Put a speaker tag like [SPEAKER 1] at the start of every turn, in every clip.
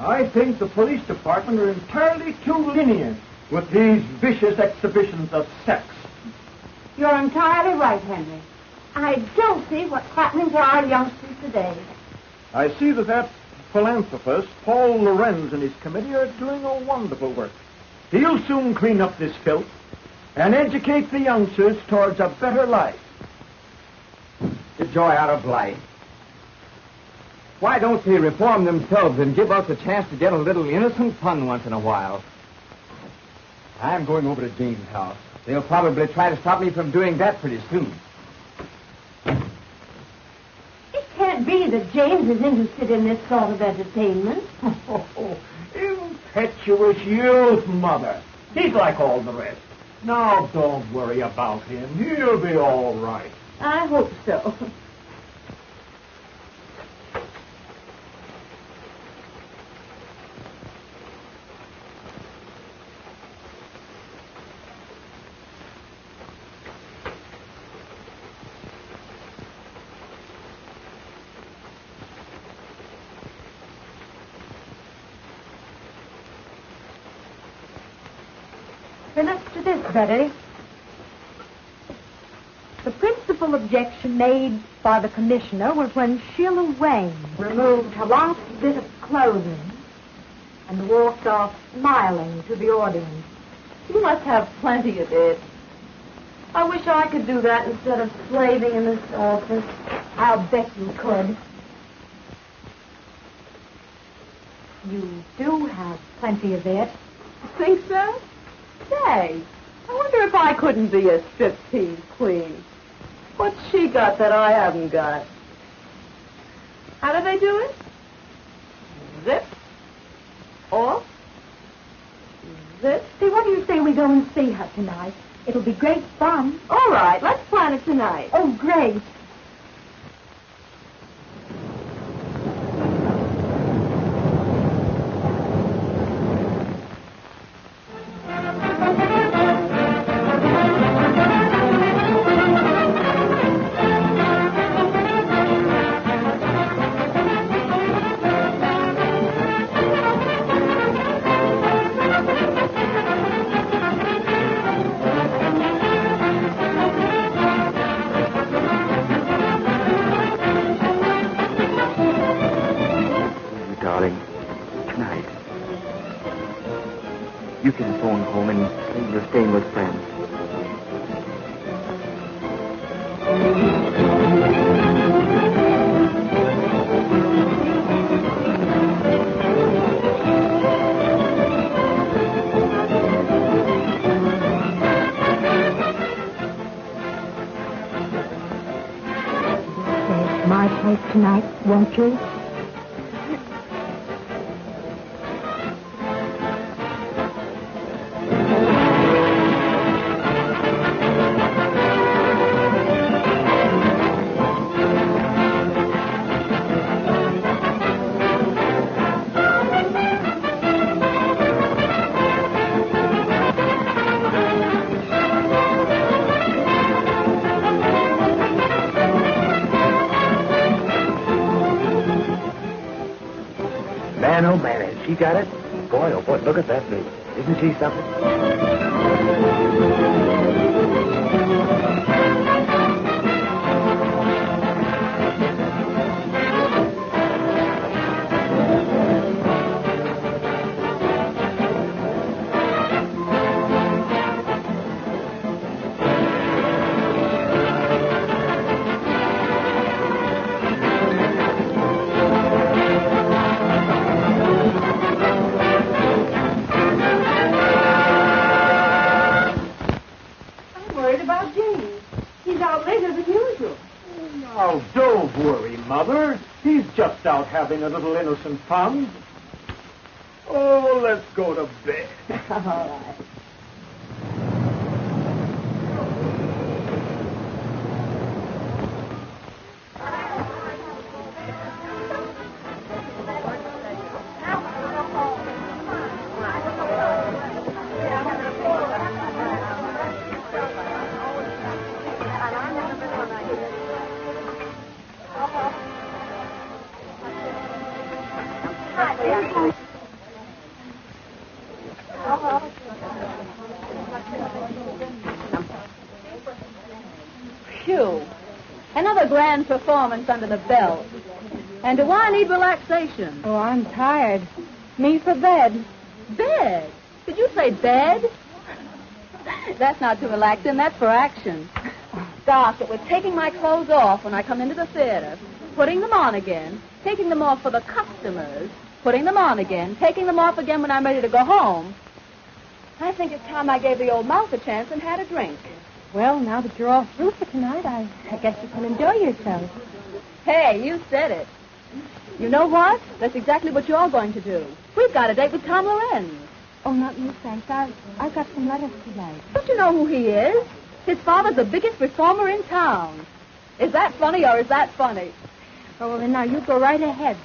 [SPEAKER 1] I think the police department are entirely too lenient with these vicious exhibitions of sex.
[SPEAKER 2] You're entirely right, Henry. I don't see what's happening to our youngsters today.
[SPEAKER 1] I see that philanthropist, Paul Lorenz, and his committee are doing a wonderful work. He'll soon clean up this filth and educate the youngsters towards a better life.
[SPEAKER 3] The joy out of life. Why don't they reform themselves and give us a chance to get a little innocent fun once in a while? I'm going over to Jane's house. They'll probably try to stop me from doing that pretty soon.
[SPEAKER 2] It can't be that James is interested in this sort of entertainment.
[SPEAKER 1] Oh, impetuous youth, Mother. He's like all the rest. Now, don't worry about him. He'll be all right.
[SPEAKER 2] I hope so. Next to this, Betty. The principal objection made by the commissioner was when Sheila Wayne removed her last bit of clothing and walked off smiling to the audience. You must have plenty of it. I wish I could do that instead of slaving in this office. I'll bet you could. You do have plenty of it.
[SPEAKER 4] Think so? Say, I wonder if I couldn't be a striptease queen. What's she got that I haven't got? How do they do it? Zip. Off. Zip.
[SPEAKER 2] See, what do you say we go and see her tonight? It'll be great fun.
[SPEAKER 4] All right, let's plan it tonight.
[SPEAKER 2] Oh, great.
[SPEAKER 3] You can phone home and say you're staying with friends.
[SPEAKER 2] Stay at my place tonight, won't you?
[SPEAKER 3] Man, oh man, has she got it? Boy, oh boy, look at that baby. Isn't she something?
[SPEAKER 1] Oh, don't worry, Mother. He's just out having a little innocent fun. Oh, let's go to bed.
[SPEAKER 2] All right.
[SPEAKER 4] cue. Another grand performance under the belt. And do I need relaxation?
[SPEAKER 2] Oh, I'm tired. Me for bed.
[SPEAKER 4] Bed? Did you say bed? That's not to relax in, that's for action. Doc, it was taking my clothes off when I come into the theater, putting them on again, taking them off for the customers, putting them on again, taking them off again when I'm ready to go home. I think it's time I gave the old mouth a chance and had a drink.
[SPEAKER 2] Well, now that you're all through for tonight, I guess you can enjoy yourself.
[SPEAKER 4] Hey, you said it. You know what? That's exactly what you're going to do. We've got a date with Tom Lorenz.
[SPEAKER 2] Oh, not me, thanks. I've got some letters to write.
[SPEAKER 4] Don't you know who he is? His father's the biggest reformer in town. Is that funny or is that funny?
[SPEAKER 2] Oh, well, then now you go right ahead.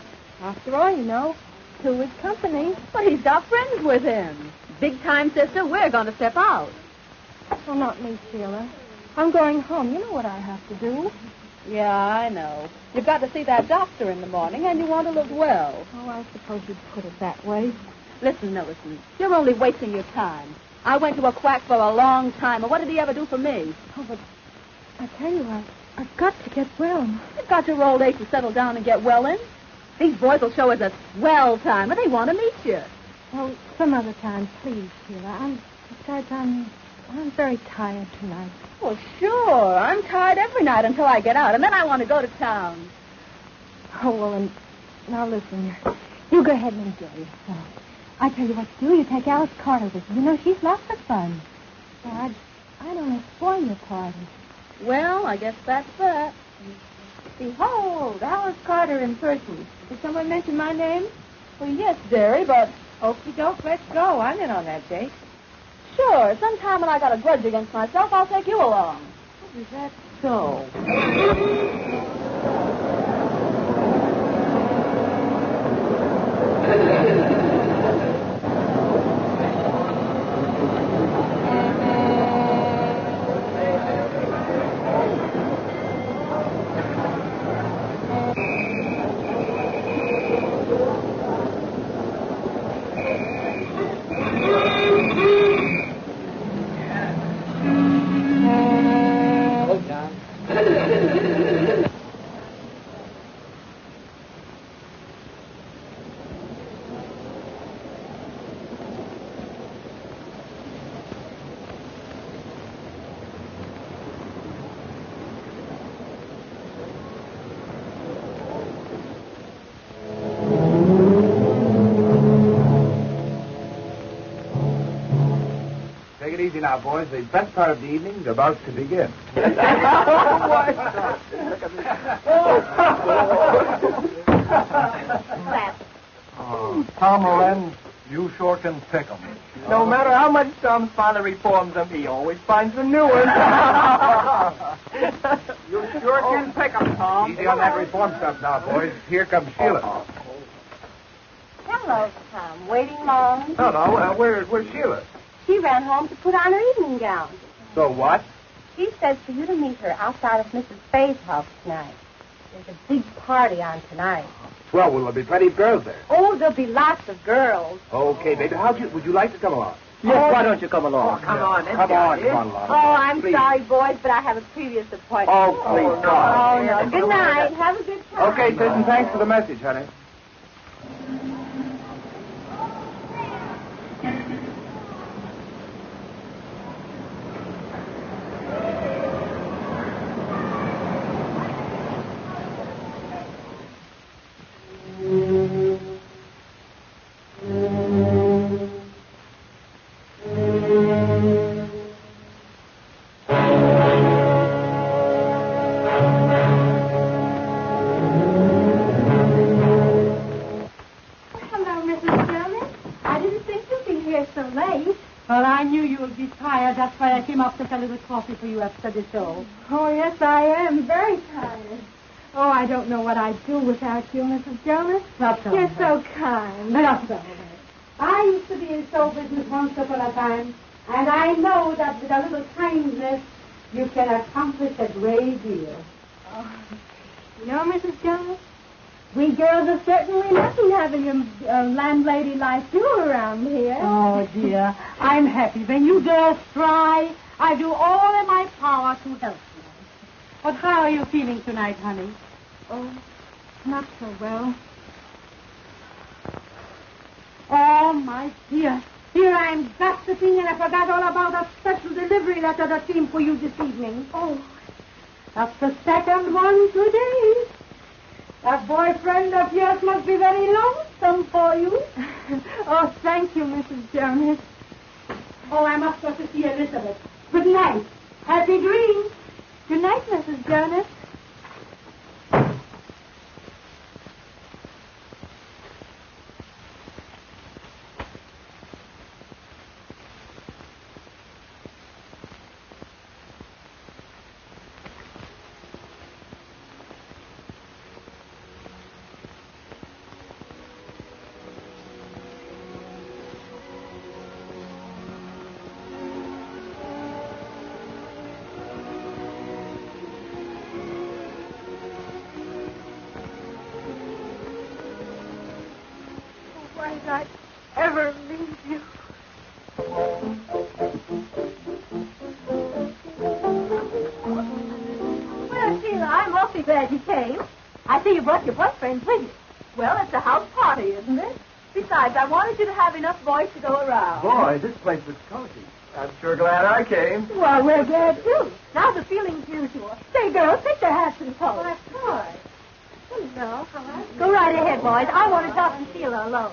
[SPEAKER 2] After all, you know, two is company.
[SPEAKER 4] But he's got friends with him. Big time, sister, we're going to step out.
[SPEAKER 2] Oh, not me, Sheila. I'm going home. You know what I have to do.
[SPEAKER 4] Yeah, I know. You've got to see that doctor in the morning, and you want to look well.
[SPEAKER 2] Oh, I suppose you'd put it that way.
[SPEAKER 4] Listen, Millicent, you're only wasting your time. I went to a quack for a long time, and what did he ever do for me?
[SPEAKER 2] Oh, but I tell you, I've got to get well.
[SPEAKER 4] You've got your old age to settle down and get well in. These boys will show us a swell time, and they want to meet you.
[SPEAKER 2] Well, some other time, please, Sheila. Besides, I'm very tired tonight.
[SPEAKER 4] Well, sure. I'm tired every night until I get out, and then I want to go to town.
[SPEAKER 2] Oh, well, and now listen, you go ahead and enjoy yourself. I tell you what to do. You take Alice Carter with you. You know, she's lots of fun. Well, I don't want to spoil your party.
[SPEAKER 4] Well, I guess that's that. Behold, Alice Carter in person. Did someone mention my name? Well, yes, dearie, but... Okie doke, let's go. I'm in on that date. Sure. Sometime when I got a grudge against myself, I'll take you along. Is that so?
[SPEAKER 5] Take it easy now, boys. The best part of the evening is about to begin.
[SPEAKER 1] Tom Lorenz, you sure can pick 'em.
[SPEAKER 3] No matter how much Tom finally reforms them, he always finds a new one.
[SPEAKER 5] You sure can pick 'em, Tom. Easy on that reform stuff now, boys. Here comes Sheila.
[SPEAKER 6] Hello, Tom. Waiting long?
[SPEAKER 5] No, where's Sheila?
[SPEAKER 6] She ran home to put on her evening gown.
[SPEAKER 5] So what?
[SPEAKER 6] She says for you to meet her outside of Mrs. Fay's house tonight. There's a big party on tonight.
[SPEAKER 5] Well, will there be plenty of girls there?
[SPEAKER 6] Oh, there'll be lots of girls.
[SPEAKER 5] Okay, baby. Would you like to come along?
[SPEAKER 3] Yes, why don't you come along?
[SPEAKER 5] Come on along.
[SPEAKER 6] Oh, I'm sorry, boys, but I have a previous appointment.
[SPEAKER 5] Oh, please,
[SPEAKER 6] Oh, no. Good night. Have a good time.
[SPEAKER 5] Okay, Susan, thanks for the message, honey.
[SPEAKER 2] Well, I knew you would be tired. That's why I came up to get a little coffee for you after the show.
[SPEAKER 6] Oh, yes, I am. Very tired.
[SPEAKER 2] Oh, I don't know what I'd do without you, Mrs. Jonas. That's all
[SPEAKER 6] You're
[SPEAKER 2] right.
[SPEAKER 6] so kind.
[SPEAKER 2] That's all right. I used to be in show business once upon a time, and I know that with a little kindness, you can accomplish a great deal.
[SPEAKER 6] Oh. You know, Mrs. Jonas, we girls are certainly lucky having a landlady like you around here.
[SPEAKER 2] Oh, dear. I'm happy. When you girls try, I do all in my power to help you.
[SPEAKER 6] But how are you feeling tonight, honey?
[SPEAKER 2] Oh, not so well.
[SPEAKER 6] Oh, my dear. Here I'm gossiping and I forgot all about a special delivery letter that came for you this evening.
[SPEAKER 2] Oh,
[SPEAKER 6] That's the second one today. That boyfriend of yours must be very lonesome for you.
[SPEAKER 2] oh, thank you, Mrs. Jonas.
[SPEAKER 6] Oh, I must go to see Elizabeth. Good night. Happy dreams.
[SPEAKER 2] Good night, Mrs. Jonas. Why did I ever leave you?
[SPEAKER 4] Well, Sheila, I'm awfully glad you came. I see you brought your boyfriend with you. Well, it's a house party, isn't it? Besides, I wanted you to have enough boys to go around.
[SPEAKER 3] Boy, this place was cozy.
[SPEAKER 1] I'm sure glad I came.
[SPEAKER 4] Well, we're glad, too. Now the feeling's mutual. Say, girls, take their hats and coats.
[SPEAKER 2] Of course. Hello, how are you?
[SPEAKER 4] Go right ahead, boys. I want to talk to Sheila alone.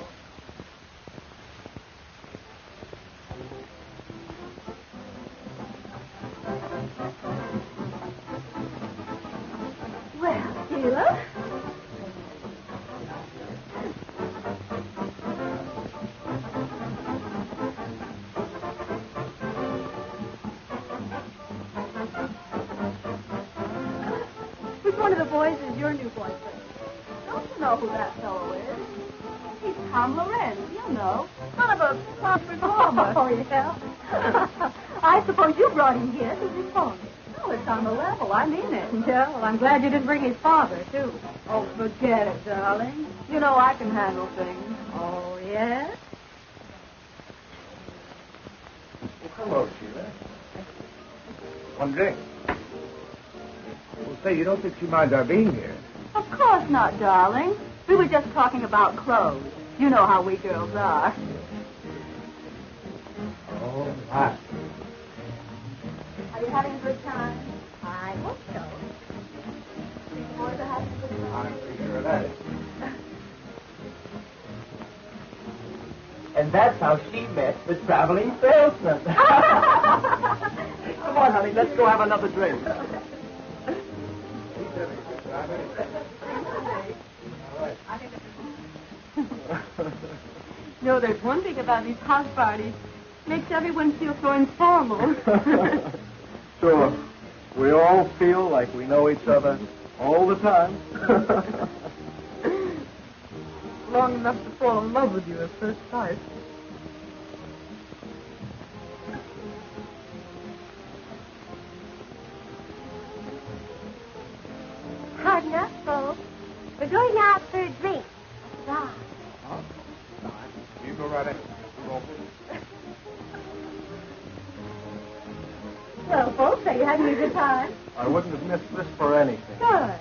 [SPEAKER 4] Well, Sheila. Which one of the boys is your new boyfriend? Don't you know who that fellow is? He's Tom Lorenz, you know. Son of a top performer. Oh, yeah? I suppose you brought him here to reform it. Oh, it's on the level. I mean it.
[SPEAKER 2] Yeah, well, I'm glad you didn't bring his father, too.
[SPEAKER 4] Oh, forget it, darling. You know I can handle things.
[SPEAKER 2] Oh, yes?
[SPEAKER 5] Well, hello, Sheila. One drink. Well, say, you don't think she minds our being here?
[SPEAKER 4] Of course not, darling. We were just talking about clothes. You know how we girls are.
[SPEAKER 5] Oh, my.
[SPEAKER 4] Are you having a good time? I hope so. These boys are having a good time.
[SPEAKER 5] I'm pretty sure of that.
[SPEAKER 3] And that's how she met the traveling salesman. Come on, honey, let's go have another drink.
[SPEAKER 2] No, there's one thing about these house parties. Makes everyone feel so informal.
[SPEAKER 1] Sure. We all feel like we know each other all the time.
[SPEAKER 2] Long enough to fall in love with you at first sight.
[SPEAKER 6] Hard enough, folks. We're going out for a drink. Bye.
[SPEAKER 5] Huh? You go right ahead.
[SPEAKER 4] Well, folks, are you having a good time?
[SPEAKER 1] I wouldn't have missed this for anything.
[SPEAKER 4] Good.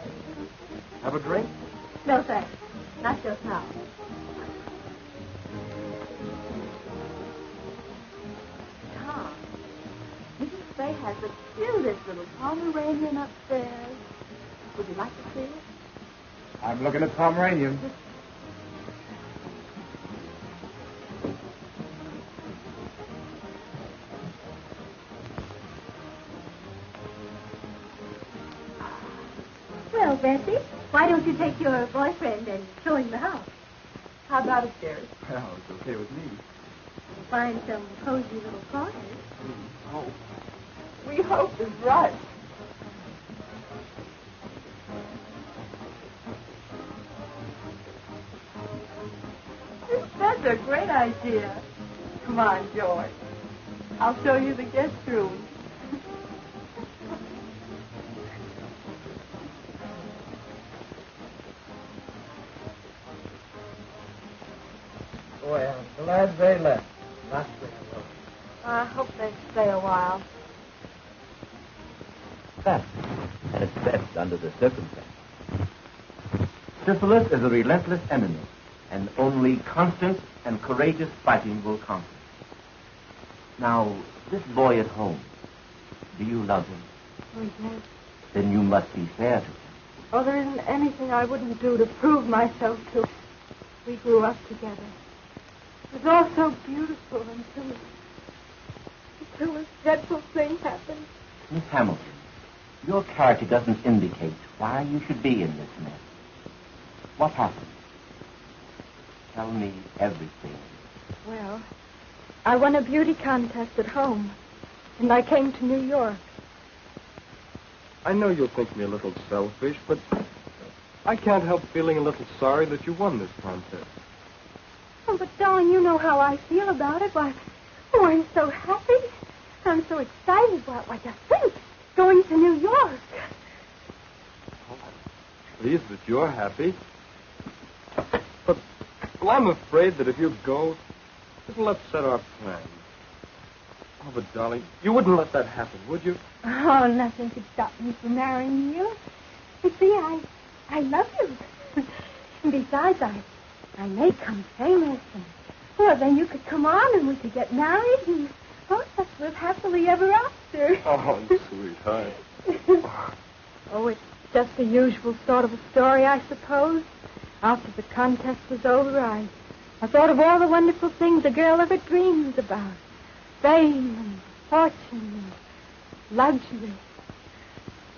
[SPEAKER 1] Have a drink?
[SPEAKER 4] No, thanks. Not just now. Tom, Mrs. Fay has the cutest little Pomeranian upstairs. Would you like to see it?
[SPEAKER 5] I'm looking at Pomeranian.
[SPEAKER 4] Well, Bessie, why don't you take your boyfriend and show him the house? How about it, dear?
[SPEAKER 1] Well, it's okay with me.
[SPEAKER 4] Find some cozy little corners.
[SPEAKER 1] Oh.
[SPEAKER 4] We hope is right. That's a great idea. Come on, George. I'll show you the guest room.
[SPEAKER 3] Boy, I'm glad they left. Not very well.
[SPEAKER 2] I hope they stay a while.
[SPEAKER 5] Best. And it's best under the circumstances. Syphilis is a relentless enemy, and only constant and courageous fighting will conquer. Now, this boy at home, do you love him?
[SPEAKER 2] Oh, yes.
[SPEAKER 5] Then you must be fair to him.
[SPEAKER 2] Oh, there isn't anything I wouldn't do to prove myself to. We grew up together. It was all so beautiful until this dreadful thing happened.
[SPEAKER 5] Miss Hamilton, your character doesn't indicate why you should be in this mess. What happened? Tell me everything.
[SPEAKER 2] Well, I won a beauty contest at home, and I came to New York.
[SPEAKER 7] I know you'll think me a little selfish, but I can't help feeling a little sorry that you won this contest.
[SPEAKER 2] Oh, but darling, you know how I feel about it. Why, oh, I'm so happy. I'm so excited. Why, just think, going to New York.
[SPEAKER 7] Oh, I'm pleased that you're happy. But, well, I'm afraid that if you go, it'll upset our plans. Oh, but, darling, you wouldn't let that happen, would you?
[SPEAKER 6] Oh, nothing could stop me from marrying you. You see, I love you. And besides, I may come famous. And, well, then you could come on and we could get married and both of us live happily ever after.
[SPEAKER 7] Oh, sweetheart.
[SPEAKER 2] Oh, it's just the usual sort of a story, I suppose. After the contest was over, I thought of all the wonderful things a girl ever dreams about. Fame and fortune and luxury.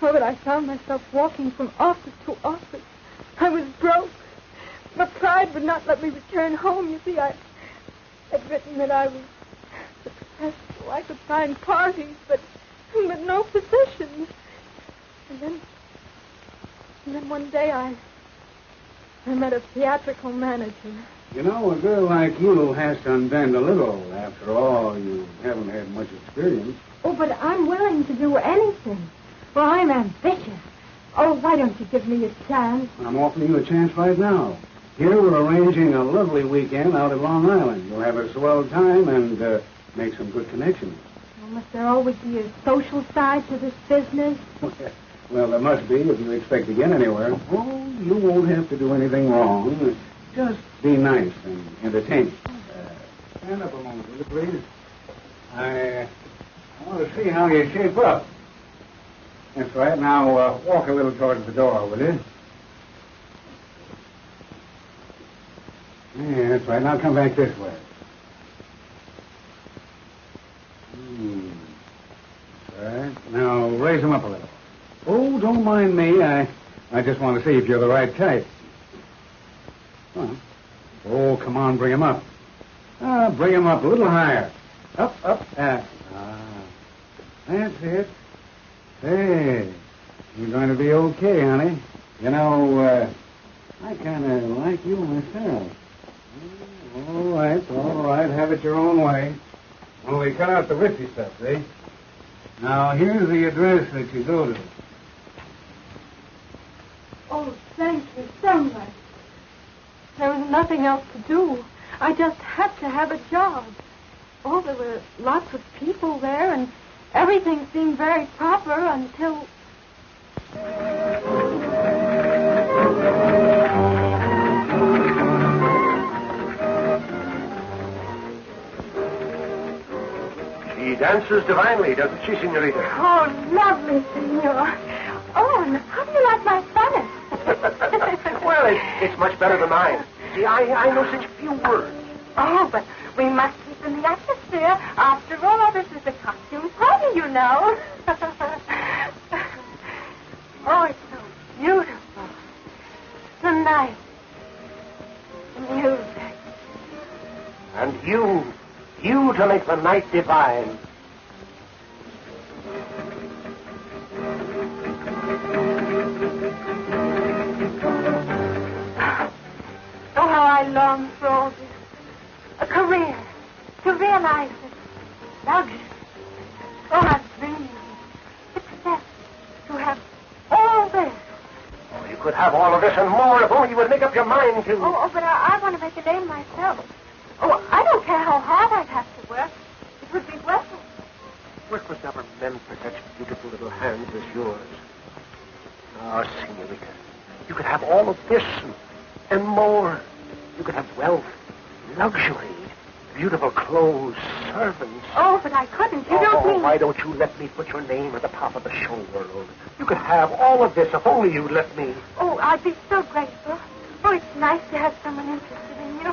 [SPEAKER 2] Oh, but I found myself walking from office to office. I was broke. My pride would not let me return home. You see, I'd written that I was successful. I could find parties, but no positions. And then one day I met a theatrical manager.
[SPEAKER 8] You know, a girl like you has to unbend a little. After all, you haven't had much experience.
[SPEAKER 2] Oh, but I'm willing to do anything. Well, I'm ambitious. Oh, why don't you give me a chance?
[SPEAKER 8] I'm offering you a chance right now. Here we're arranging a lovely weekend out at Long Island. You'll have a swell time and make some good connections.
[SPEAKER 2] Well, must there always be a social side to this business?
[SPEAKER 8] Well, there must be if you expect to get anywhere. Oh, you won't have to do anything wrong. Just be nice and entertaining. Stand up a moment, will you, please? I want to see how you shape up. That's right. Now, walk a little towards the door, will you? Yeah, that's right. Now come back this way. That's right. Now, raise them up a little. Oh, don't mind me. I just want to see if you're the right type. Well, oh, come on, bring him up. Bring him up a little higher. Up. That's it. Hey, you're going to be okay, honey. You know, I kind of like you myself. All right. Have it your own way. Only cut out the risky stuff, see? Now, here's the address that you go to.
[SPEAKER 2] Oh, thank you so much. There was nothing else to do. I just had to have a job. Oh, there were lots of people there, and everything seemed very proper until...
[SPEAKER 5] She dances divinely, doesn't she, senorita?
[SPEAKER 2] Oh, lovely, senor. Oh, and how do you like my Spanish?
[SPEAKER 5] Well, it's much better than mine. See, I know such few words.
[SPEAKER 2] Oh, but we must keep in the atmosphere. After all, this is a costume party, you know. Oh, it's so beautiful. The night. The music.
[SPEAKER 5] And you to make the night divine.
[SPEAKER 2] Oh, how I long for all this. A career. To realize it. Luxury. Oh, I've dreamed of success. To have all this.
[SPEAKER 5] Oh, you could have all of this and more if only you would make up your mind to...
[SPEAKER 2] Oh, but I want to make a name myself. Oh, I don't care how hard I'd have to work. It would be worth it.
[SPEAKER 9] work was never meant for such beautiful little hands as yours. Oh, senorita, you could have all of this and more. You could have wealth, luxury, beautiful clothes, servants.
[SPEAKER 6] Oh, but I couldn't. You don't mean...
[SPEAKER 9] Why don't you let me put your name at the top of the show world? You could have all of this if only you'd let me.
[SPEAKER 6] Oh, I'd be so grateful. Oh, it's nice to have someone interested in you.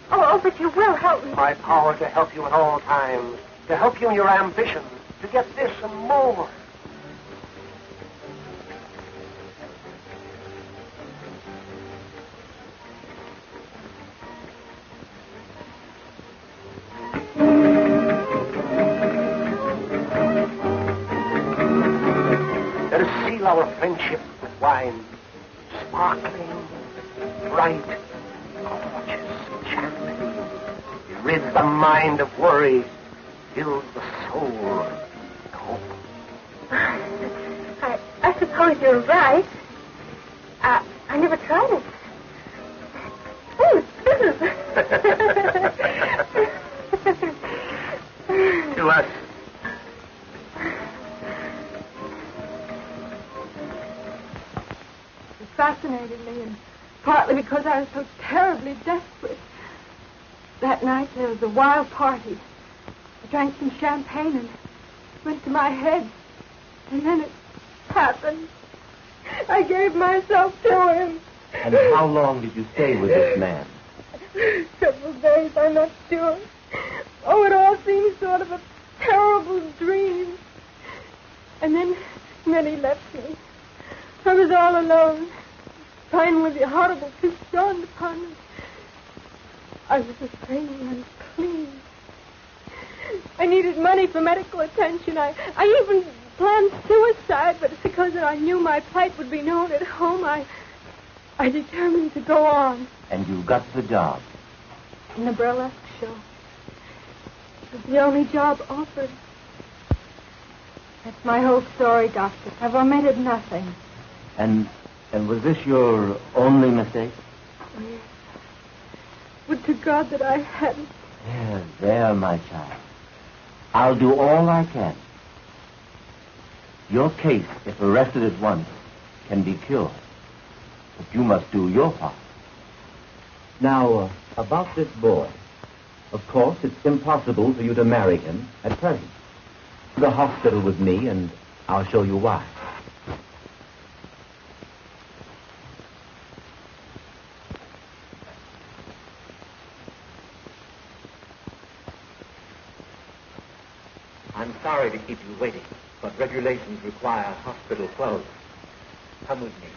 [SPEAKER 6] Oh, but you will help me.
[SPEAKER 9] My power to help you at all times, to help you in your ambition, to get this and more. Let us seal our friendship with wine, sparkling, bright, gorgeous, enchanting. It rids the mind of worry, fills the soul with hope.
[SPEAKER 6] I suppose you're right. I never tried it. Oh,
[SPEAKER 9] To us.
[SPEAKER 6] It fascinated me, and partly because I was so terribly desperate. That night there was a wild party. I drank some champagne and it went to my head. And then it happened. I gave myself to him.
[SPEAKER 5] And how long did you stay with this man?
[SPEAKER 6] Several days, I'm not sure. Oh, it all seemed sort of a terrible dream. And then he left me. I was all alone, trying with the horrible truth dawned upon me. I was afraid and unclean. I needed money for medical attention. I even planned suicide, but it's because I knew my plight would be known at home. I determined to go on.
[SPEAKER 5] And you got the job.
[SPEAKER 6] In the burlesque show. It was the only job offered. That's my whole story, Doctor. I've omitted nothing.
[SPEAKER 5] And was this your only mistake?
[SPEAKER 6] Oh, yes. Would to God that I hadn't.
[SPEAKER 5] There, my child. I'll do all I can. Your case, if arrested at once, can be cured. But you must do your part. Now, about this boy. Of course, it's impossible for you to marry him at present. To the hospital with me, and I'll show you why. I'm sorry to keep you waiting, but regulations require hospital clothes. Come with me.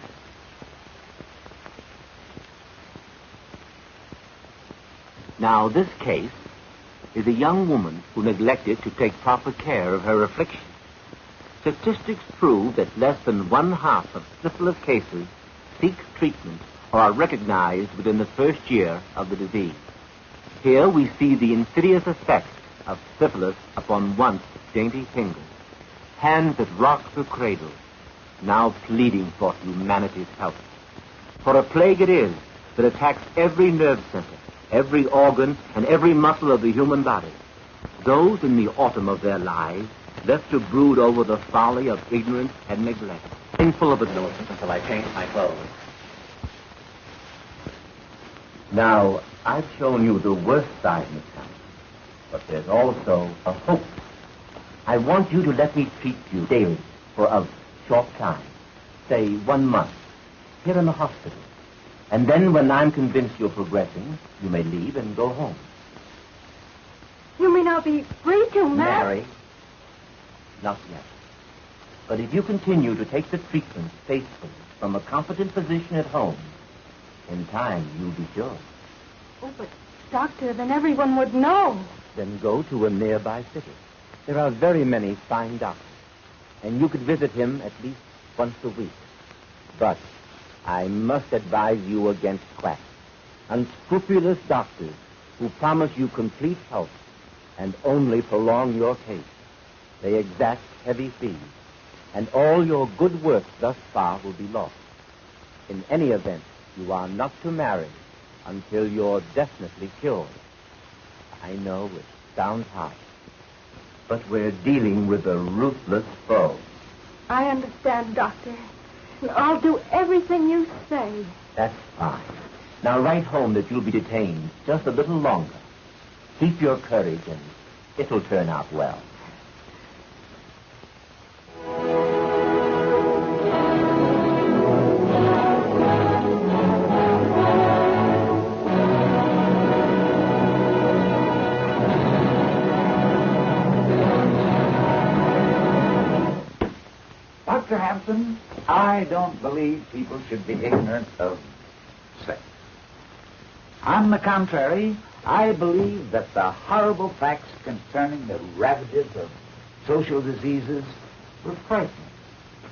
[SPEAKER 5] Now, this case is a young woman who neglected to take proper care of her affliction. Statistics prove that less than 1/2 of syphilis cases seek treatment or are recognized within the first year of the disease. Here we see the insidious effect of syphilis upon once dainty fingers, hands that rock the cradle, now pleading for humanity's help. For a plague it is that attacks every nerve center, every organ, and every muscle of the human body. Those in the autumn of their lives left to brood over the folly of ignorance and neglect, painful of ignorance until I change my clothes. Now, I've shown you the worst side, Miss Thomas, but there's also a hope. I want you to let me treat you daily for a short time, say 1 month, here in the hospital. And then when I'm convinced you're progressing, you may leave and go home.
[SPEAKER 6] You mean I'll be free to
[SPEAKER 5] marry? Not yet. But if you continue to take the treatment faithfully from a competent physician at home, in time you'll be cured.
[SPEAKER 6] Oh, but, Doctor, then everyone would know.
[SPEAKER 5] Then go to a nearby city. There are very many fine doctors, and you could visit him at least once a week. But I must advise you against quacks, unscrupulous doctors who promise you complete health and only prolong your case. They exact heavy fees, and all your good work thus far will be lost. In any event, you are not to marry until you're definitely cured. I know it sounds harsh, but we're dealing with a ruthless foe.
[SPEAKER 6] I understand, Doctor. I'll do everything you say.
[SPEAKER 5] That's fine. Now write home that you'll be detained just a little longer. Keep your courage and it'll turn out well.
[SPEAKER 10] Dr. Hampton, I don't believe people should be ignorant of sex. On the contrary, I believe that the horrible facts concerning the ravages of social diseases will frighten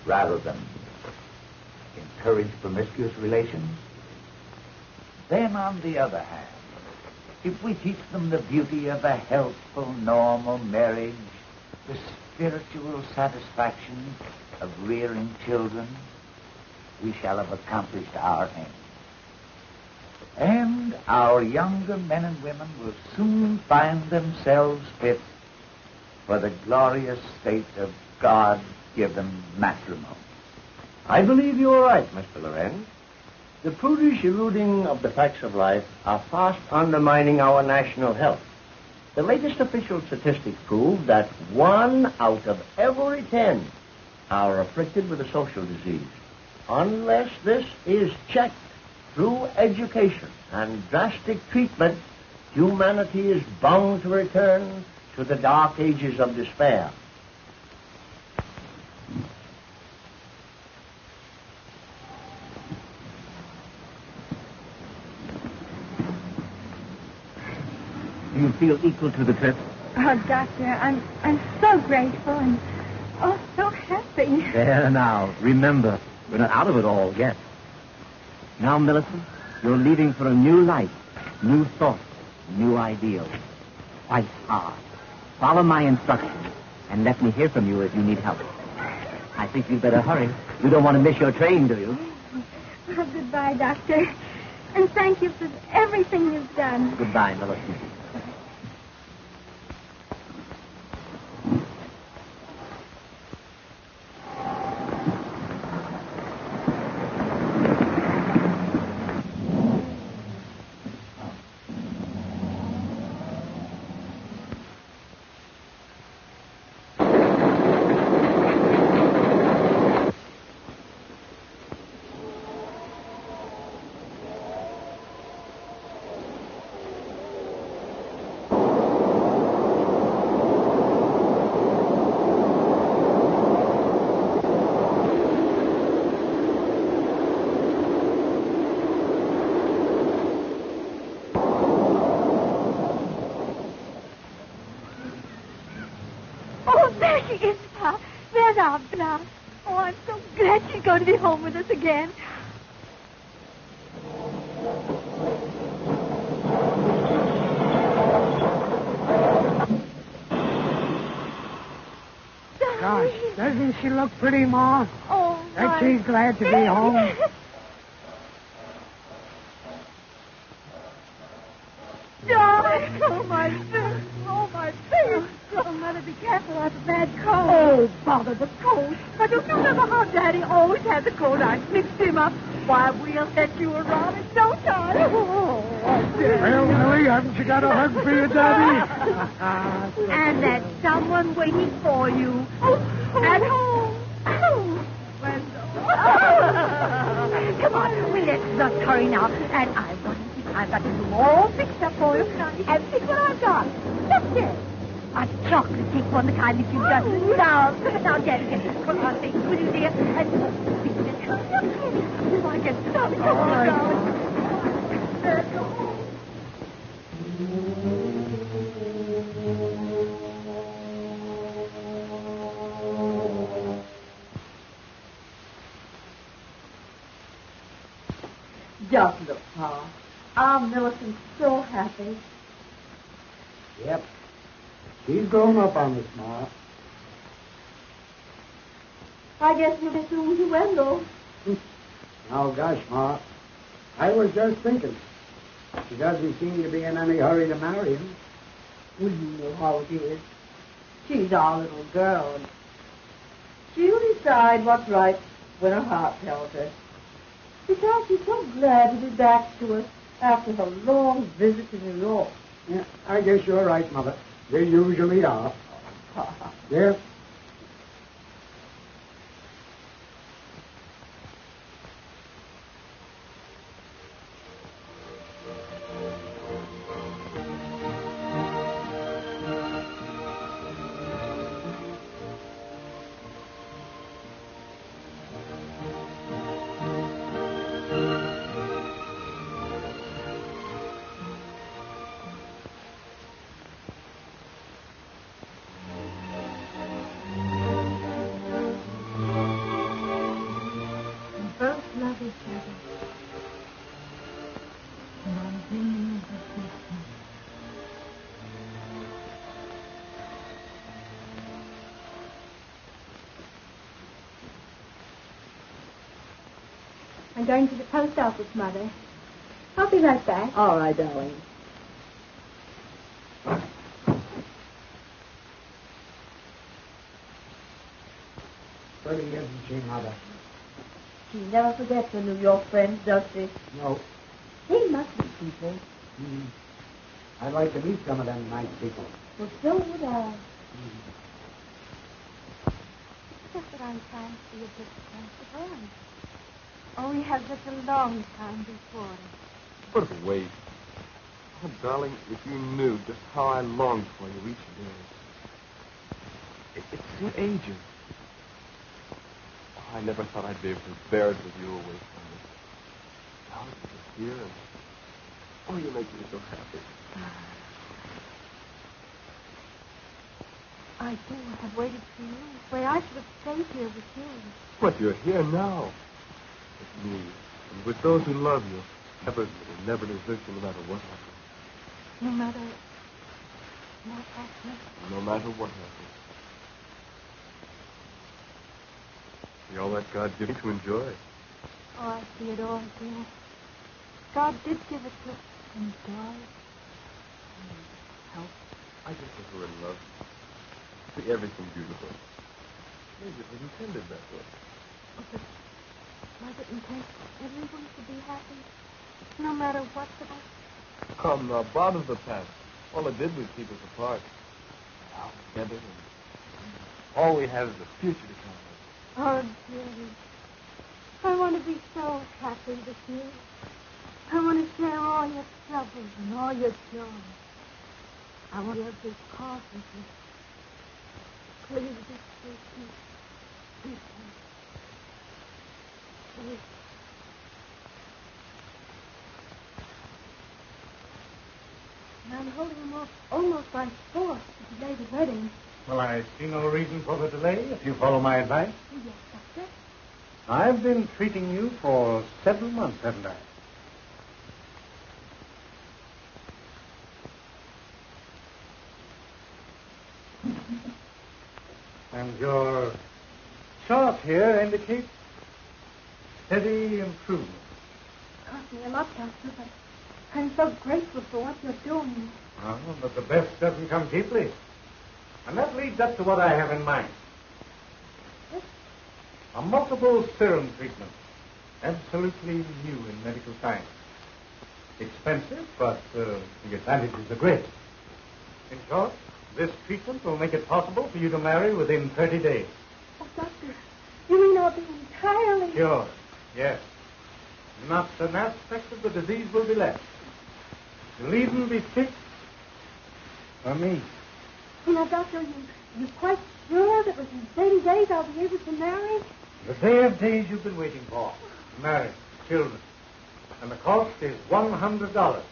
[SPEAKER 10] rather than encourage promiscuous relations. Then, on the other hand, if we teach them the beauty of a healthful, normal marriage, the spiritual satisfaction of rearing children, we shall have accomplished our aim. And our younger men and women will soon find themselves fit for the glorious state of God-given matrimony.
[SPEAKER 9] I believe you are right, Mr. Lorenz. The prudish eroding of the facts of life are fast undermining our national health. The latest official statistics prove that 1 out of every 10 are afflicted with a social disease. Unless this is checked through education and drastic treatment, humanity is bound to return to the dark ages of despair.
[SPEAKER 5] Do you feel equal to the trip?
[SPEAKER 6] Oh, Doctor, I'm so grateful and so happy.
[SPEAKER 5] There now. Remember, we're not out of it all yet. Now, Millicent, you're leaving for a new life, new thoughts, new ideals. Fight hard. Follow my instructions, and let me hear from you if you need help. I think you'd better hurry. You don't want to miss your train, do you?
[SPEAKER 6] Oh, goodbye, Doctor. And thank you for everything you've done.
[SPEAKER 5] Goodbye, Millicent.
[SPEAKER 6] There she is, Pa. There's our Blanche. Oh, I'm so glad she's going to be home with us again.
[SPEAKER 11] Gosh, doesn't she look pretty, Ma?
[SPEAKER 6] Oh,
[SPEAKER 11] Bet she's glad to be home.
[SPEAKER 6] Darling, oh, my face. Oh, my face. Oh, Mother, be careful. I have a bad cold.
[SPEAKER 2] Oh, bother the cold. Why, don't you remember how Daddy always had the cold? I mixed him up. Why, we'll set you around in no time. Oh,
[SPEAKER 11] Well, Millie, haven't you got a hug for your daddy?
[SPEAKER 2] and there's someone waiting for you. At home. Oh, come on, let's hurry now. And I've got to do all fixed up for you. And see what I've got. Just this. A chocolate cake, one the kind that you've done. Now, Daddy, get this from our thing, will you, dear? And come on, get started. Come on, darling. Let's go home. Just look, Pa. Our Millicent's so happy.
[SPEAKER 8] Yep. She's grown up on us, Ma.
[SPEAKER 2] I guess we'll be soon to Wendell.
[SPEAKER 8] Oh, gosh, Ma. I was just thinking. She doesn't seem to be in any hurry to marry him.
[SPEAKER 2] Well, you know how it is.
[SPEAKER 4] She's our little girl. And she'll decide what's right when her heart tells her. Besides, she's so glad to be back to us after her long visit to New York.
[SPEAKER 8] Yeah, I guess you're right, Mother. They usually are. Yes?
[SPEAKER 2] Both love each other. And I'm dreaming of the future. I'm going to the post office, Mother. I'll be right back.
[SPEAKER 4] All right, darling.
[SPEAKER 8] Pretty, isn't she, Mother?
[SPEAKER 4] She never forgets her New York friends, does she?
[SPEAKER 8] No.
[SPEAKER 4] They must be people.
[SPEAKER 8] I'd like to meet some of them nice people.
[SPEAKER 4] Well, so would I.
[SPEAKER 2] Just that I'm trying to be a bit sensible. Oh, we have such a long time before us.
[SPEAKER 7] What a waste. Oh, darling, if you knew just how I longed for you each day. It seemed ages. Oh, I never thought I'd be able to bear it with you away from me. Now that you're here, and oh, you make me so happy.
[SPEAKER 2] I do have waited for you. Why, I should have stayed here with you.
[SPEAKER 7] But you're here now. With me, and with those who love you. Never desert you no matter what happens.
[SPEAKER 2] No matter what happens.
[SPEAKER 7] No matter what happens. See all that God gave me to enjoy.
[SPEAKER 2] Oh, I see it all, dear. God did give it to us to enjoy.
[SPEAKER 7] Help. I just think we're in love. See everything beautiful. Maybe it was intended that way.
[SPEAKER 2] Oh, but was it intended for everyone to be happy? No matter what about?
[SPEAKER 7] Come now, bother the past. All it did was keep us apart. Now together, and all we have is the future to come with.
[SPEAKER 2] Oh, dearie. I want to be so happy with you. I want to share all your troubles and all your joy. I want to have this cause with you. Please be patient. Be patient. Please. And I'm holding him off almost by force to delay the wedding.
[SPEAKER 11] Well, I see no reason for the delay if you follow my advice.
[SPEAKER 2] Oh, yes, Doctor.
[SPEAKER 11] I've been treating you for several months, haven't I? And your chart here indicates steady improvement.
[SPEAKER 2] Cost me a lot, Doctor, but I'm so grateful for what you're doing.
[SPEAKER 11] Oh, but the best doesn't come cheaply. And that leads up to what I have in mind.
[SPEAKER 2] Yes?
[SPEAKER 11] A multiple serum treatment. Absolutely new in medical science. Expensive, but the advantages are great. In short, this treatment will make it possible for you to marry within 30 days.
[SPEAKER 2] Oh, Doctor, you mean I'll be entirely...
[SPEAKER 11] Sure, yes. Not an aspect of the disease will be left. You'll even be fit for me.
[SPEAKER 2] You know, Doctor, you're quite sure that within 30 days I'll be able to marry?
[SPEAKER 11] The day of days you've been waiting for. Marriage, children. And the cost is $100.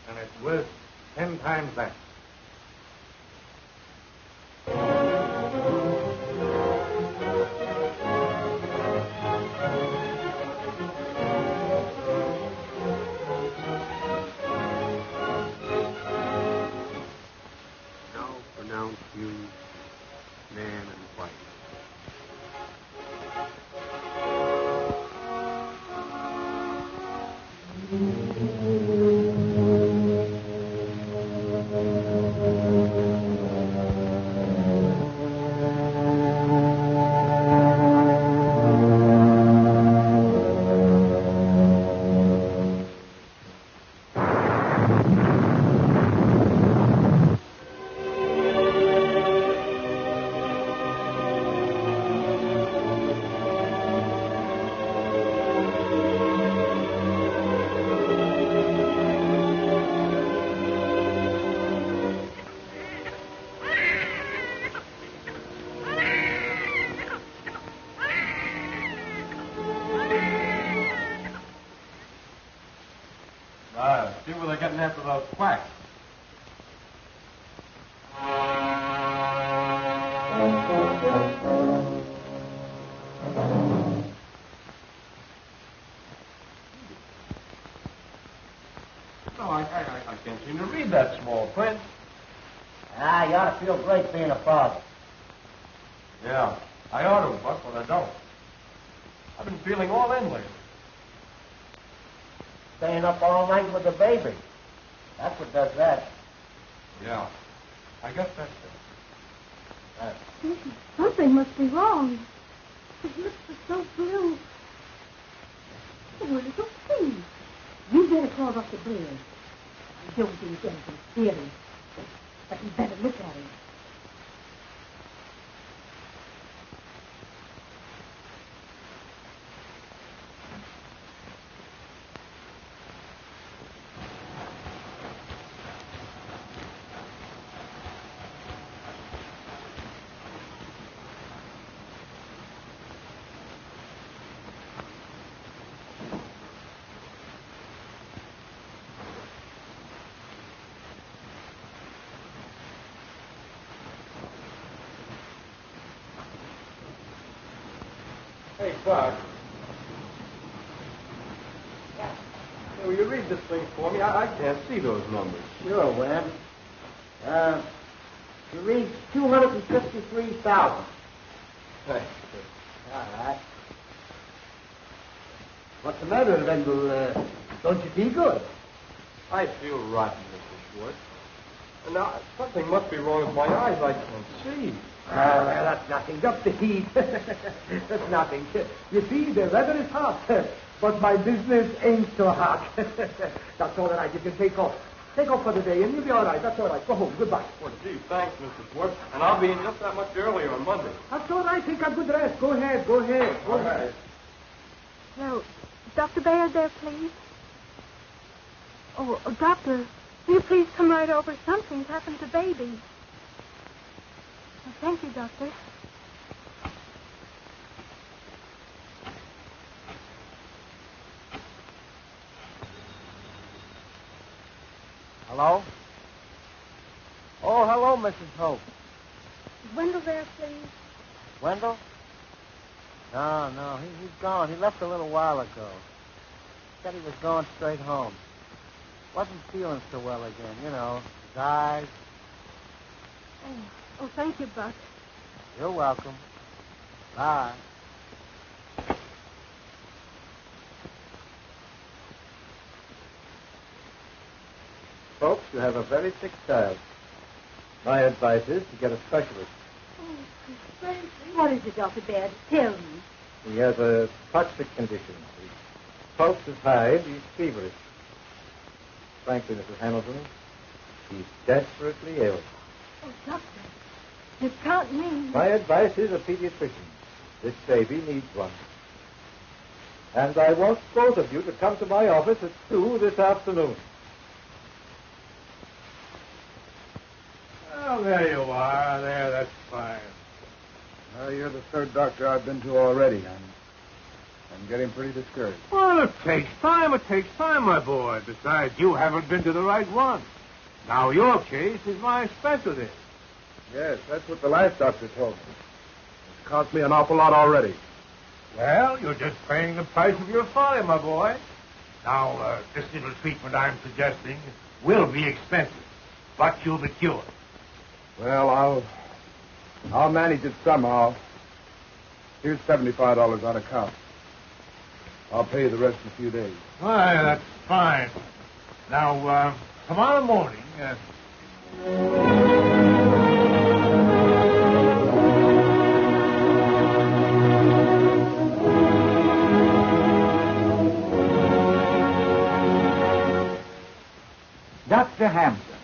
[SPEAKER 11] And it's worth 10 times that.
[SPEAKER 9] Now pronounce you man and wife.
[SPEAKER 7] No, I can't seem to read that small print.
[SPEAKER 9] Ah, you ought to feel great being a father.
[SPEAKER 7] Yeah, I ought to, Buck, but I don't. I've been feeling all in lately.
[SPEAKER 9] Staying up all night with the baby. That's what does that.
[SPEAKER 7] Yeah, I guess that's it.
[SPEAKER 6] Something must be wrong. His lips are so blue. Oh, little please. You better crawl off the bed. I don't think anything's serious. But you better look at him.
[SPEAKER 7] Hey, Buck. Will you read this thing for me? I can't see those numbers.
[SPEAKER 9] Sure, Webb. You read 253,000.
[SPEAKER 7] Thanks.
[SPEAKER 9] All right. What's the matter, Rendell? Don't you feel good?
[SPEAKER 7] I feel rotten, Mr. Schwartz. And now, something must be wrong with my eyes. I can't see.
[SPEAKER 1] Well, that's nothing. Just the heat. That's nothing. You see, the weather is hot, but my business ain't so hot. That's all right. You can take off. Take off for the day, and you'll be all right. That's all right. Go home. Goodbye.
[SPEAKER 7] Well, gee, thanks, Mr. Schwartz. And I'll be in just that much earlier on Monday.
[SPEAKER 1] That's all right. Take a good rest. Go ahead. Go ahead. Go ahead.
[SPEAKER 6] No. Dr. Bayard there, please. Oh, Doctor, will you please come right over? Something's happened to baby. Well, thank you, Doctor.
[SPEAKER 9] Hello? Oh, hello, Mrs. Hope.
[SPEAKER 6] Is Wendell there, please?
[SPEAKER 9] Wendell? No, he's gone. He left a little while ago. Said he was going straight home. Wasn't feeling so well again, you know. His eyes.
[SPEAKER 6] Oh, thank you, Buck.
[SPEAKER 9] You're welcome. Bye.
[SPEAKER 3] Folks, you have a very sick child. My advice is to get a specialist.
[SPEAKER 2] What is it, Dr. Baird? Tell me.
[SPEAKER 3] He has a toxic condition. His pulse is high and he's feverish. Frankly, Mrs. Hamilton, he's desperately ill.
[SPEAKER 6] Oh, Doctor, you can't mean...
[SPEAKER 3] My advice is a pediatrician. This baby needs one. And I want both of you to come to my office at 2 this afternoon.
[SPEAKER 11] Oh, there you are. There, that's fine. Well, you're the third doctor I've been to already. I'm getting pretty discouraged. Well, it takes time, my boy. Besides, you haven't been to the right one. Now, your case is my specialty. Yes, that's what the last doctor told me. It's cost me an awful lot already. Well, you're just paying the price of your folly, my boy. Now, this little treatment I'm suggesting will be expensive, but you'll be cured. Well, I'll manage it somehow. Here's $75 on account. I'll pay you the rest in a few days. Why, that's fine. Now, tomorrow morning...
[SPEAKER 10] Dr. Hampton,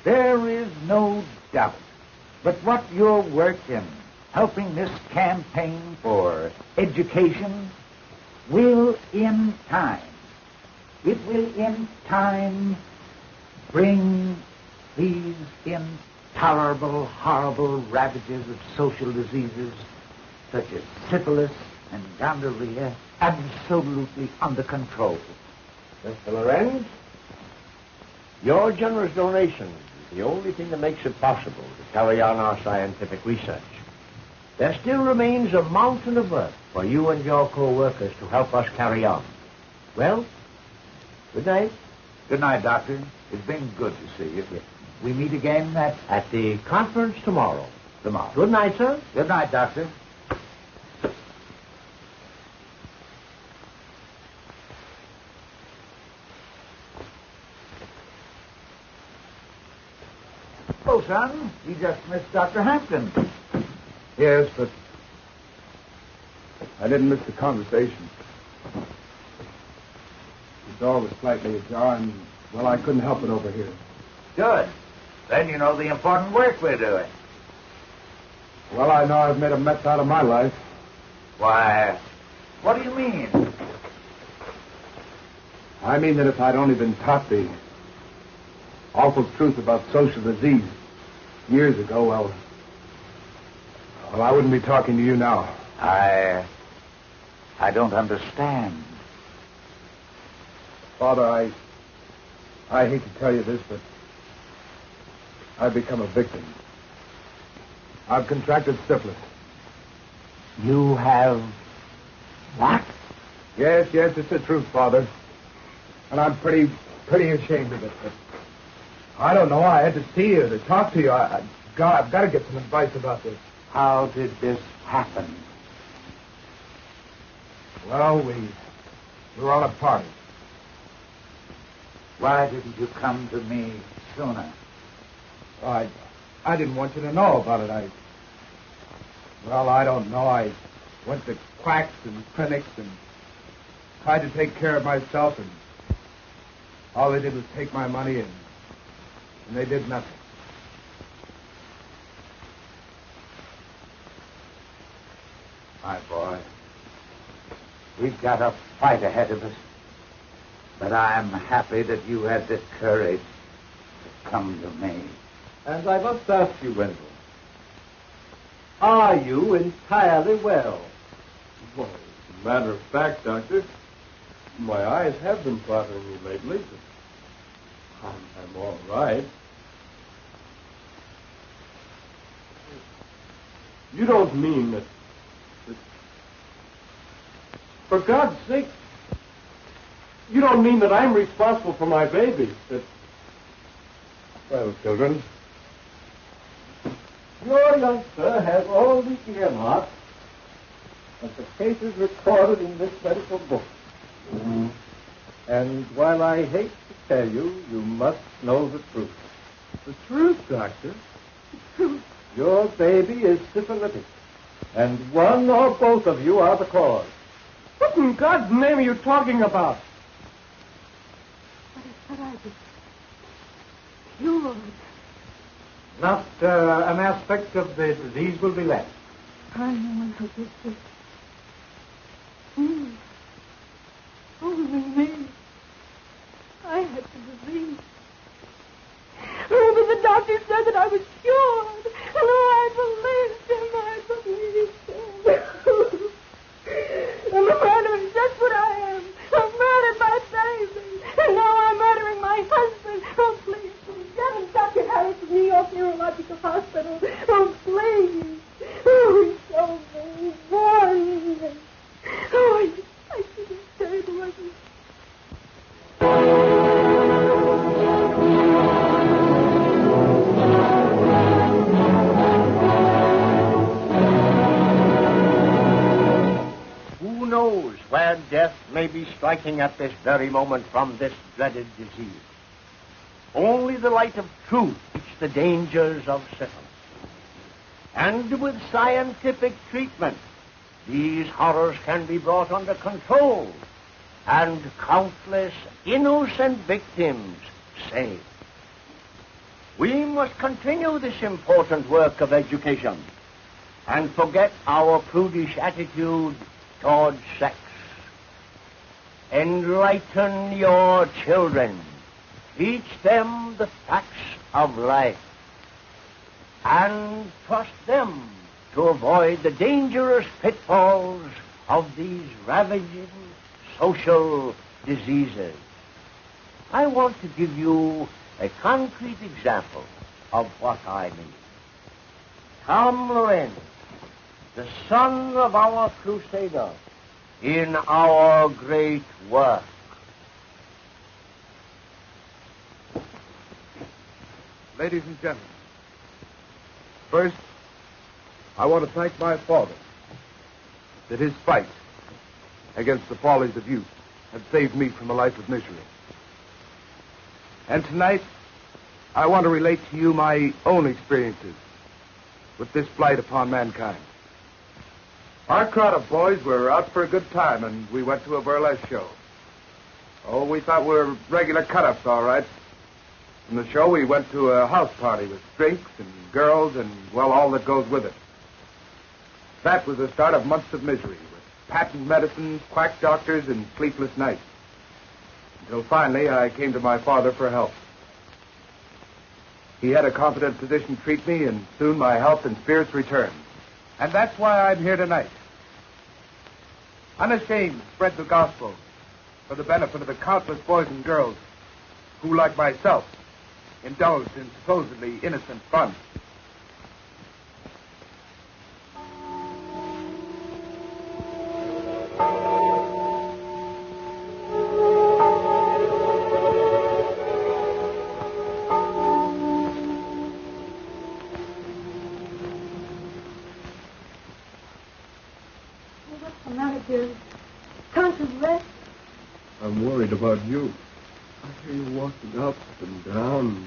[SPEAKER 10] there is no doubt but what your work in helping this campaign for education will in time, bring these intolerable, horrible ravages of social diseases such as syphilis and gonorrhea absolutely under control.
[SPEAKER 9] Mr. Lorenz, your generous donation is the only thing that makes it possible to carry on our scientific research. there still remains a mountain of work for you and your co-workers to help us carry on. Well, good night.
[SPEAKER 10] Good night, Doctor. It's been good to see you.
[SPEAKER 9] Yes.
[SPEAKER 10] We meet again
[SPEAKER 9] At the conference tomorrow.
[SPEAKER 10] tomorrow.
[SPEAKER 9] Good night, sir.
[SPEAKER 10] Good night, Doctor. Oh, son, you just missed Dr. Hampton.
[SPEAKER 7] Yes, but I didn't miss the conversation. The door was slightly ajar, and, well, I couldn't help it over here.
[SPEAKER 10] Good. Then you know the important work we're doing.
[SPEAKER 7] Well, I know I've made a mess out of my life.
[SPEAKER 10] Why, what do you mean?
[SPEAKER 7] I mean that if I'd only been taught the awful truth about social disease years ago, well, I wouldn't be talking to you now.
[SPEAKER 10] I don't understand.
[SPEAKER 7] Father, I hate to tell you this, but I've become a victim. I've contracted syphilis.
[SPEAKER 10] You have what?
[SPEAKER 7] Yes, it's the truth, Father. And I'm pretty ashamed of it, but I don't know. I had to see you, to talk to you. I've got to get some advice about this.
[SPEAKER 10] How did this happen?
[SPEAKER 7] Well, we were on a party.
[SPEAKER 10] Why didn't you come to me sooner?
[SPEAKER 7] I didn't want you to know about it. I don't know. I went to quacks and clinics and tried to take care of myself, and all they did was take my money, and they did nothing.
[SPEAKER 10] My boy, we've got a fight ahead of us. But I'm happy that you had the courage to come to me.
[SPEAKER 12] And I must ask you, Wendell, are you entirely well?
[SPEAKER 7] Well, as a matter of fact, Doctor, my eyes have been bothering me lately, but I'm all right. You don't mean that... For God's sake, you don't mean that I'm responsible for my baby? Well, children,
[SPEAKER 12] Your youngster has all the earmarks of the cases recorded in this medical book.
[SPEAKER 7] Mm-hmm.
[SPEAKER 12] And while I hate to tell you, you must know the truth.
[SPEAKER 7] the truth, Doctor.
[SPEAKER 12] Your baby is syphilitic, and one or both of you are the cause.
[SPEAKER 7] What in God's name are you talking about?
[SPEAKER 6] What I did? Cured.
[SPEAKER 11] Not an aspect of the disease will be left.
[SPEAKER 6] I'm the one who did this. Me. Only me. I had the disease. Remember, the doctor said that I was cured. And I believed him. I'm a murderer, just what I am. I've murdered my baby. And now I'm murdering my husband. Oh, please, get him, Dr. Harris of New York Neurological Hospital. Oh, please. Oh, show me. Warn me. Oh, I should have stayed with him.
[SPEAKER 9] Who knows where death may be striking at this very moment from this dreaded disease? Only the light of truth teaches the dangers of syphilis. And with scientific treatment, these horrors can be brought under control and countless innocent victims saved. We must continue this important work of education and forget our prudish attitude towards sex. Enlighten your children. Teach them the facts of life. And trust them to avoid the dangerous pitfalls of these ravaging social diseases. I want to give you a concrete example of what I mean. Tom Lorenz, the son of our crusader, in our great work.
[SPEAKER 7] Ladies and gentlemen, first, I want to thank my father that his fight against the follies of youth had saved me from a life of misery. And tonight, I want to relate to you my own experiences with this blight upon mankind. Our crowd of boys were out for a good time, and we went to a burlesque show. Oh, we thought we were regular cut-ups, all right. From the show, we went to a house party with drinks and girls and, well, all that goes with it. That was the start of months of misery, with patent medicines, quack doctors, and sleepless nights. Until finally, I came to my father for help. He had a competent physician treat me, and soon my health and spirits returned. And that's why I'm here tonight. Unashamed to spread the gospel for the benefit of the countless boys and girls who, like myself, indulged in supposedly innocent fun.
[SPEAKER 6] What's the matter, dear? Can't you rest?
[SPEAKER 7] I'm worried about you. I hear you walking up and down.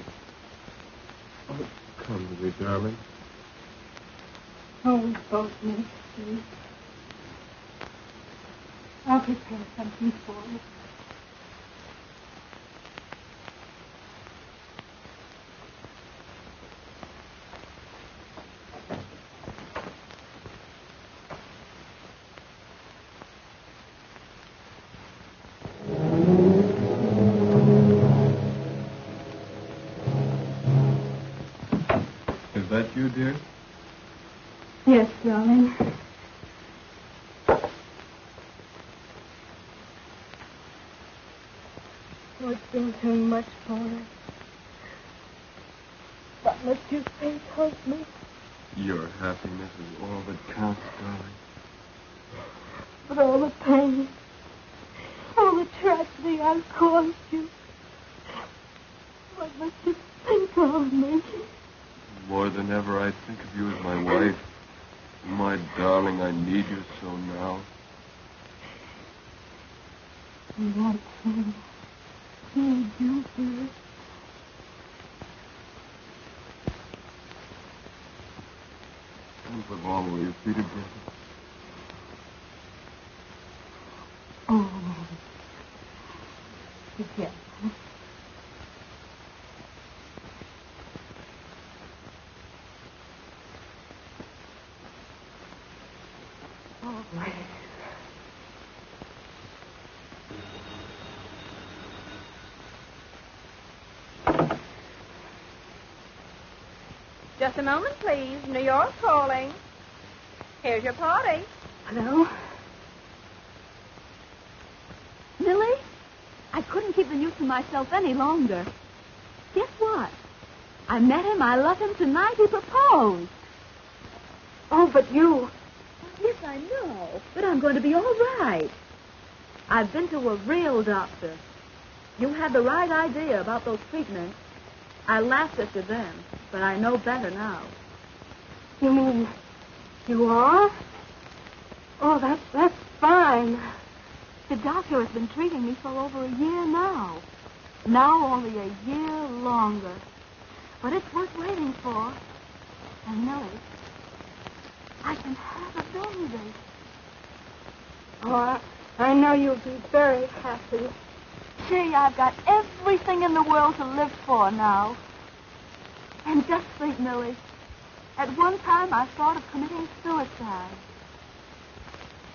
[SPEAKER 7] Oh, come to me, darling.
[SPEAKER 6] Oh, we both need sleep. I'll prepare something for you.
[SPEAKER 7] Is that you, dear?
[SPEAKER 6] Yes, darling. Oh, it's been too much for us. But what you say tells me.
[SPEAKER 7] Your happiness is all that counts, darling.
[SPEAKER 6] But all the pain, all the tragedy I've caused you. What must you think of me?
[SPEAKER 7] More than ever, I think of you as my wife. My darling, I need you so now.
[SPEAKER 6] You won't need you, dear.
[SPEAKER 7] Don't put long where your feet are broken.
[SPEAKER 6] Oh, yes. Oh, my.
[SPEAKER 4] Just a moment, please. New York calling. Here's your party.
[SPEAKER 6] Hello?
[SPEAKER 2] Millie, I couldn't keep the news to myself any longer. Guess what? I met him. I love him tonight. He proposed.
[SPEAKER 6] Oh, but you...
[SPEAKER 2] Yes, I know. But I'm going to be all right. I've been to a real doctor. You had the right idea about those treatments. I laughed at you then, but I know better now.
[SPEAKER 6] You mean you are? Oh, that's fine.
[SPEAKER 2] The doctor has been treating me for over a year now. Now only a year longer. But it's worth waiting for. And Millie, I can have a baby.
[SPEAKER 6] Oh, I know you'll be very happy.
[SPEAKER 2] Gee, I've got everything in the world to live for now. And just think, Millie, at one time I thought of committing suicide.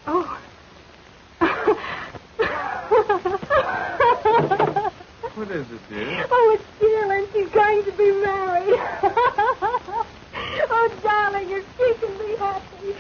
[SPEAKER 6] Oh.
[SPEAKER 7] What is it, dear?
[SPEAKER 6] Oh, it's Jill, and she's going to be married. Oh, darling, if she can be happy,